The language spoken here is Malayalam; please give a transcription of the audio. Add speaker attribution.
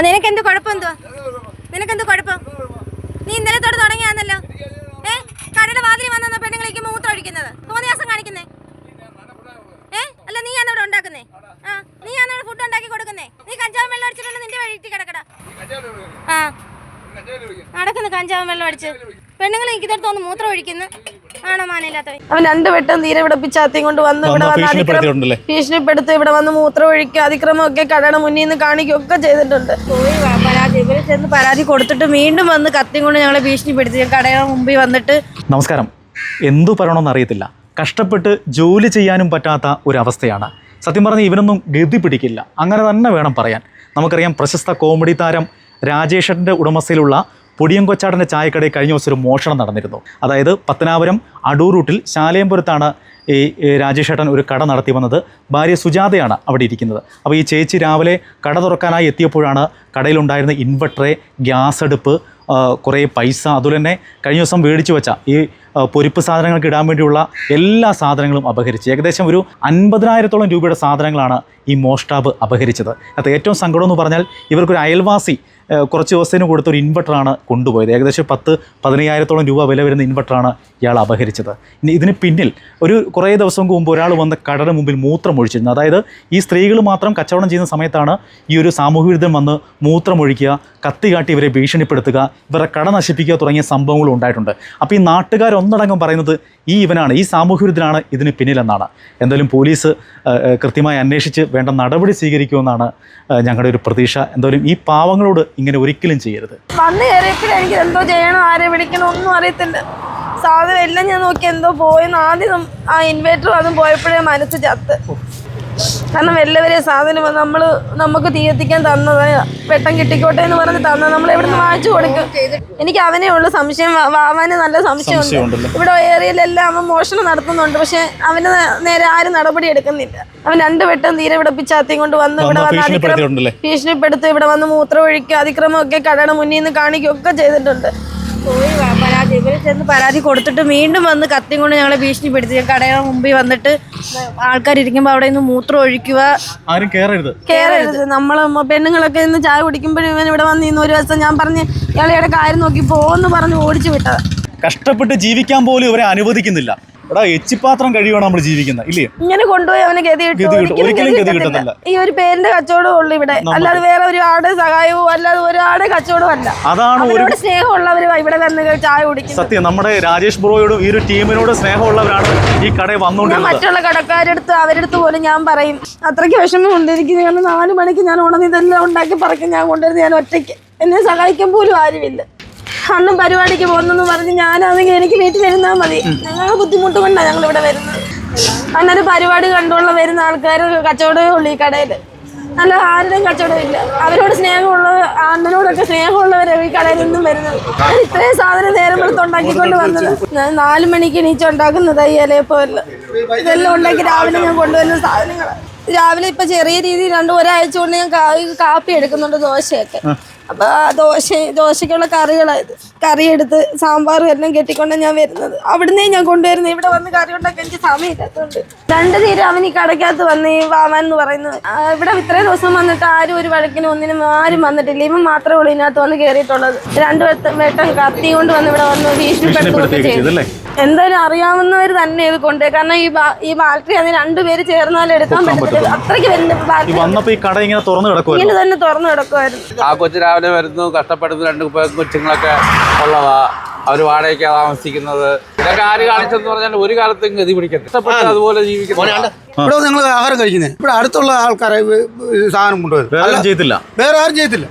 Speaker 1: നിനക്കെന്ത് കുഴപ്പമെന്തുവാ? നിനക്കെന്ത് കുഴപ്പം? നീ ഇന്നലെ തൊട്ട് തുടങ്ങിയാന്നല്ലോ. കടയുടെ വാതിൽ വന്ന പെണ്ണുങ്ങളേക്ക് മൂത്രം ഒഴിക്കുന്നത് തോന്നിയാസം കാണിക്കുന്നേ. അല്ല നീയാണോ ഇവിടെ ഉണ്ടാക്കുന്നേ? നീയാണോ ഇവിടെ ഫുഡ് ഉണ്ടാക്കി കൊടുക്കുന്നേ? നീ കഞ്ചാവും വെള്ളം അടിച്ചിട്ടുണ്ട് നിന്റെ വഴിയിട്ട് കിടക്കട. നടക്കുന്നു കഞ്ചാവും വെള്ളം അടിച്ച് പെണ്ണുങ്ങൾ എനിക്കിടത്ത് ഒന്ന് മൂത്രം ഒഴിക്കുന്നു. ആണോ മാനില്ലാത്ത? അവൻ രണ്ടു വെട്ടം തീരെ പിടിപ്പിച്ചാത്തിയും കൊണ്ട് വന്ന് ഇവിടെ വന്ന് ഭീഷണിപ്പെടുത്തി ഇവിടെ വന്ന് മൂത്രം ഒഴിക്കുക, അതിക്രമമൊക്കെ കടയുടെ മുന്നിൽ നിന്ന് കാണിക്കുകയൊക്കെ ചെയ്തിട്ടുണ്ട്. പോയി പരാതി ഇവരെ ചെന്ന് പരാതി കൊടുത്തിട്ട് വീണ്ടും വന്ന് കത്തിയും കൊണ്ട് ഞങ്ങളെ ഭീഷണിപ്പെടുത്തി കടയുടെ മുമ്പിൽ വന്നിട്ട്.
Speaker 2: നമസ്കാരം. എന്തു പറയണമെന്ന് അറിയത്തില്ല. കഷ്ടപ്പെട്ട് ജോലി ചെയ്യാനും പറ്റാത്ത ഒരവസ്ഥയാണ്. സത്യം പറഞ്ഞാൽ ഇവനൊന്നും ഗതി പിടിക്കില്ല, അങ്ങനെ തന്നെ വേണം പറയാൻ. നമുക്കറിയാം, പ്രശസ്ത കോമഡി താരം രാജേഷൻ്റെ ഉടമസ്ഥയിലുള്ള പൊടിയംകൊച്ചാടൻ്റെ ചായക്കടയിൽ കഴിഞ്ഞ ദിവസം ഒരു മോഷണം നടന്നിരുന്നു. അതായത് പത്തനാപുരം അടൂർ റൂട്ടിൽ ശാലയംപുരത്താണ് ഈ രാജേഷേട്ടൻ ഒരു കട നടത്തി വന്നത്. ഭാര്യ സുജാതയാണ് അവിടെ ഇരിക്കുന്നത്. അപ്പോൾ ഈ ചേച്ചി രാവിലെ കട തുറക്കാനായി എത്തിയപ്പോഴാണ് കടയിലുണ്ടായിരുന്ന ഇൻവെർട്ടർ, ഗ്യാസ് അടുപ്പ്, കുറേ പൈസ, അതുപോലെ തന്നെ കഴിഞ്ഞ ദിവസം മേടിച്ചു വെച്ച ഈ പൊരിപ്പ് സാധനങ്ങൾക്ക് ഇടാൻ വേണ്ടിയുള്ള എല്ലാ സാധനങ്ങളും അപഹരിച്ച് ഏകദേശം ഒരു 50,000-ഓളം രൂപയുടെ സാധനങ്ങളാണ് ഈ മോഷ്ടാവ് അപഹരിച്ചത്. അത് ഏറ്റവും സങ്കടം എന്ന് പറഞ്ഞാൽ ഇവർക്കൊരു അയൽവാസി കുറച്ച് ദിവസത്തിന് കൊടുത്തൊരു ഇൻവെർട്ടറാണ് കൊണ്ടുപോയത്. ഏകദേശം 10-15,000-ഓളം രൂപ വില വരുന്ന ഇൻവെർട്ടറാണ് ഇയാൾ അപഹരിച്ചത്. ഇനി ഇതിന് പിന്നിൽ കുറേ ദിവസം മുമ്പ് ഒരാൾ വന്ന് കടയുടെ മുമ്പിൽ മൂത്രമൊഴിച്ചിരുന്നു. അതായത് ഈ സ്ത്രീകൾ മാത്രം കച്ചവടം ചെയ്യുന്ന സമയത്താണ് ഈ ഒരു സാമൂഹ്യവിരുദ്ധൻ വന്ന് മൂത്രമൊഴിക്കുക, കത്തി കാട്ടി ഇവരെ ഭീഷണിപ്പെടുത്തുക, ഇവരുടെ കട നശിപ്പിക്കുക തുടങ്ങിയ സംഭവങ്ങളും ഉണ്ടായിട്ടുണ്ട്. അപ്പോൾ ഈ നാട്ടുകാരൊന്നടങ്കം പറയുന്നത് ഇവനാണ്, ഈ സാമൂഹ്യവിരുദ്ധനാണ് ഇതിന് പിന്നിലെന്നാണ്. എന്തായാലും പോലീസ് കൃത്യമായി അന്വേഷിച്ച് വേണ്ട നടപടി സ്വീകരിക്കുമെന്നാണ് ഞങ്ങളുടെ ഒരു പ്രതീക്ഷ. എന്തായാലും ഈ പാവങ്ങളോട് ഇങ്ങനെ ഒരിക്കലും ചെയ്യരുത്.
Speaker 1: വന്ന് കയറിയപ്പോഴും എനിക്ക് എന്തോ ചെയ്യണം, ആരെ വിളിക്കണം ഒന്നും അറിയത്തില്ല. സാധനം എല്ലാം ഞാൻ നോക്കി എന്തോ പോയെന്ന്. ആദ്യം ആ ഇൻവേർട്ടർ അതും പോയപ്പോഴേ മനസ്സ് ചത്ത്. കാരണം എല്ലാവരെയും സാധനം നമുക്ക് തീ എത്തിക്കാൻ തന്നത്, വെട്ടം കിട്ടിക്കോട്ടെ എന്ന് പറഞ്ഞ് തന്നത് നമ്മൾ എവിടെ നിന്ന് വാങ്ങിച്ചു കൊടുക്കും. എനിക്ക് അവനേ ഉള്ളു സംശയം, വാവാന് നല്ല സംശയമുണ്ട്. ഇവിടെ ഏരിയയിലെല്ലാം അവൻ മോഷണം നടത്തുന്നുണ്ട്, പക്ഷെ അവന് നേരെ ആരും നടപടി എടുക്കുന്നില്ല. അവൻ രണ്ടു വെട്ടം തീരെ പിടിപ്പിച്ചാത്തിയും കൊണ്ട് വന്ന് ഇവിടെ വന്ന് ഭീഷണിപ്പെടുത്തി ഇവിടെ വന്ന് മൂത്രം ഒഴിക്കുക, അതിക്രമമൊക്കെ കടയുടെ മുന്നിൽ നിന്ന് കാണിക്കുകയൊക്കെ ചെയ്തിട്ടുണ്ട്. പോയി പരാതി ഇവരെ ചെന്ന് പരാതി കൊടുത്തിട്ട് വീണ്ടും വന്ന് കത്തിയും കൊണ്ട് ഞങ്ങളെ ഭീഷണിപ്പെടുത്തി കടയുടെ മുമ്പിൽ വന്നിട്ട് ആൾക്കാരിയ്ക്കുമ്പോൾ അവിടെ നിന്ന് മൂത്രം ഒഴിക്കുക, കയറരുത്. നമ്മളെ പെണ്ണുങ്ങളൊക്കെ ഇന്ന് ചായ കുടിക്കുമ്പോഴും ഇവൻ ഇവിടെ വന്ന് ഇന്ന് ഒരു ദിവസം ഞാൻ പറഞ്ഞ് ഇയാളെ കാര്യം നോക്കി പോകുമെന്ന് പറഞ്ഞ് ഓടിച്ചു വിട്ടത്.
Speaker 2: കഷ്ടപ്പെട്ട് ജീവിക്കാൻ പോലും ഇവരെ അനുവദിക്കുന്നില്ല. ഇവിടെ എച്ചിപ്പാത്രം കഴിയുവാണ് നമ്മൾ ജീവിക്കുന്നത്, ഇല്ലേ?
Speaker 1: ഇങ്ങനെ കൊണ്ടുപോയി അവന് ഗതി കിട്ടും. ഈ ഒരു പേരിന്റെ കച്ചവടം ഉള്ളു ഇവിടെ, അല്ലാതെ വേറെ ഒരു ആടെ സഹായവും അല്ലാതെ ഒരാടെ കച്ചവടവും അല്ല.
Speaker 2: അതാണ്
Speaker 1: ഒരുപാട് സ്നേഹമുള്ളവര് ഇവിടെ വന്ന് ചായ കുടിക്കും.
Speaker 2: സത്യം, നമ്മുടെ രാജേഷ് ബ്രോയോടും ഈ ഒരു ടീമിനോട് സ്നേഹമുള്ളവരാണ് ഈ കടയിൽ വന്നുകൊണ്ടിരുന്നത്.
Speaker 1: മറ്റുള്ള കടക്കാരെടുത്ത് അവരെടുത്ത് പോലും ഞാൻ പറയും, അത്രയ്ക്ക് വിഷമമുണ്ട് എനിക്ക്. 4 മണിക്ക് ഞാൻ ഉണർന്നിതെല്ലാം ഉണ്ടാക്കി പറക്കും ഞാൻ കൊണ്ടുവരുന്നത്. ഞാൻ ഒറ്റയ്ക്ക്, എന്നെ സഹായിക്കാൻ പോലും ആരുമില്ല. അന്നും പരിപാടിക്ക് പോകുന്നെന്ന് പറഞ്ഞ് ഞാനാണെങ്കിൽ എനിക്ക് വീട്ടിലിരുന്നാൽ മതി. ഞങ്ങൾ ബുദ്ധിമുട്ട് കൊണ്ടാണ് ഞങ്ങൾ ഇവിടെ വരുന്നത്. അന്നൊരു പരിപാടി കണ്ടുള്ള വരുന്ന ആൾക്കാർ കച്ചവടമേ ഉള്ളൂ ഈ കടയിൽ, നല്ല ആരുടെയും കച്ചവടമില്ല. അവരോട് സ്നേഹമുള്ള അണ്ണനോടൊക്കെ സ്നേഹമുള്ളവരെ ഈ കടയിൽ നിന്നും വരുന്നത്. ഇത്രയും സാധനം നേരം വെളുത്ത് ഉണ്ടാക്കിക്കൊണ്ട് വന്നത്. ഞാൻ 4 മണിക്ക് എണീച്ചുണ്ടാക്കുന്നത് ഈ ഇലയപ്പമല്ല. ഇതെല്ലാം ഉണ്ടാക്കി രാവിലെ ഞാൻ കൊണ്ടുവരുന്ന സാധനങ്ങൾ. രാവിലെ ഇപ്പൊ ചെറിയ രീതിയിൽ ഒരാഴ്ച കൊണ്ട് ഞാൻ കാപ്പി എടുക്കുന്നുണ്ട്, ദോശയൊക്കെ. അപ്പൊ ദോശയ്ക്കുള്ള കറികളായത്, കറിയെടുത്ത് സാമ്പാറും എല്ലാം കെട്ടിക്കൊണ്ട് ഞാൻ വരുന്നത്. അവിടുന്ന് ഞാൻ കൊണ്ടുവരുന്നത്. ഇവിടെ വന്ന് കറി ഉണ്ടാക്കാൻ എനിക്ക് സമയമില്ലാത്തതുകൊണ്ട് 2 തീരെ അവൻ ഈ കടയ്ക്കകത്ത് വന്ന് ഈ വാവാൻ എന്ന് പറയുന്നത്. ഇവിടെ ഇത്രയും ദിവസം വന്നിട്ട് ആരും ഒരു വഴക്കിനും ഒന്നിനും ആരും വന്നിട്ടില്ല. ഇവൻ മാത്രമേ ഉള്ളൂ ഇതിനകത്ത് വന്ന് കയറിയിട്ടുള്ളത്. 2 വെട്ടം കത്തി കൊണ്ട് വന്ന് ഇവിടെ വന്ന് ഭീഷണിപ്പെടുത്തുകയൊക്കെ ചെയ്തു. എന്തായാലും അറിയാവുന്നവർ തന്നെ ഇത് കൊണ്ടുപോയി. കാരണം ഈ ബാറ്ററി അതിന് 2 പേര് ചേർന്നാലും എടുക്കാൻ പറ്റത്തില്ല. അത്രയ്ക്ക് വലിയ ബാറ്ററി ഇങ്ങനെ തന്നെ തുറന്നു കിടക്കുമായിരുന്നു.
Speaker 3: ആ കൊച്ചു രാവിലെ വരുന്നു, കഷ്ടപ്പെടുന്നു. 2 കൊച്ചുങ്ങളൊക്കെ ഉള്ളതാ, അവർ വാടകയ്ക്ക് താമസിക്കുന്നത്. ഇതൊക്കെ ആര് കാണിച്ചെന്ന് പറഞ്ഞാൽ ഒരു കാലത്തും ഗതി പിടിക്കട്ടെ. കഷ്ടപ്പെട്ട് അതുപോലെ ജീവിക്കുന്നത്.
Speaker 4: ഇവിടെ ഞങ്ങൾ ആഹാരം കഴിക്കുന്നത് ഇവിടെ അടുത്തുള്ള ആൾക്കാരെ സാധനം കൊണ്ടുവരും, വേറെ ആരും ചെയ്യത്തില്ല.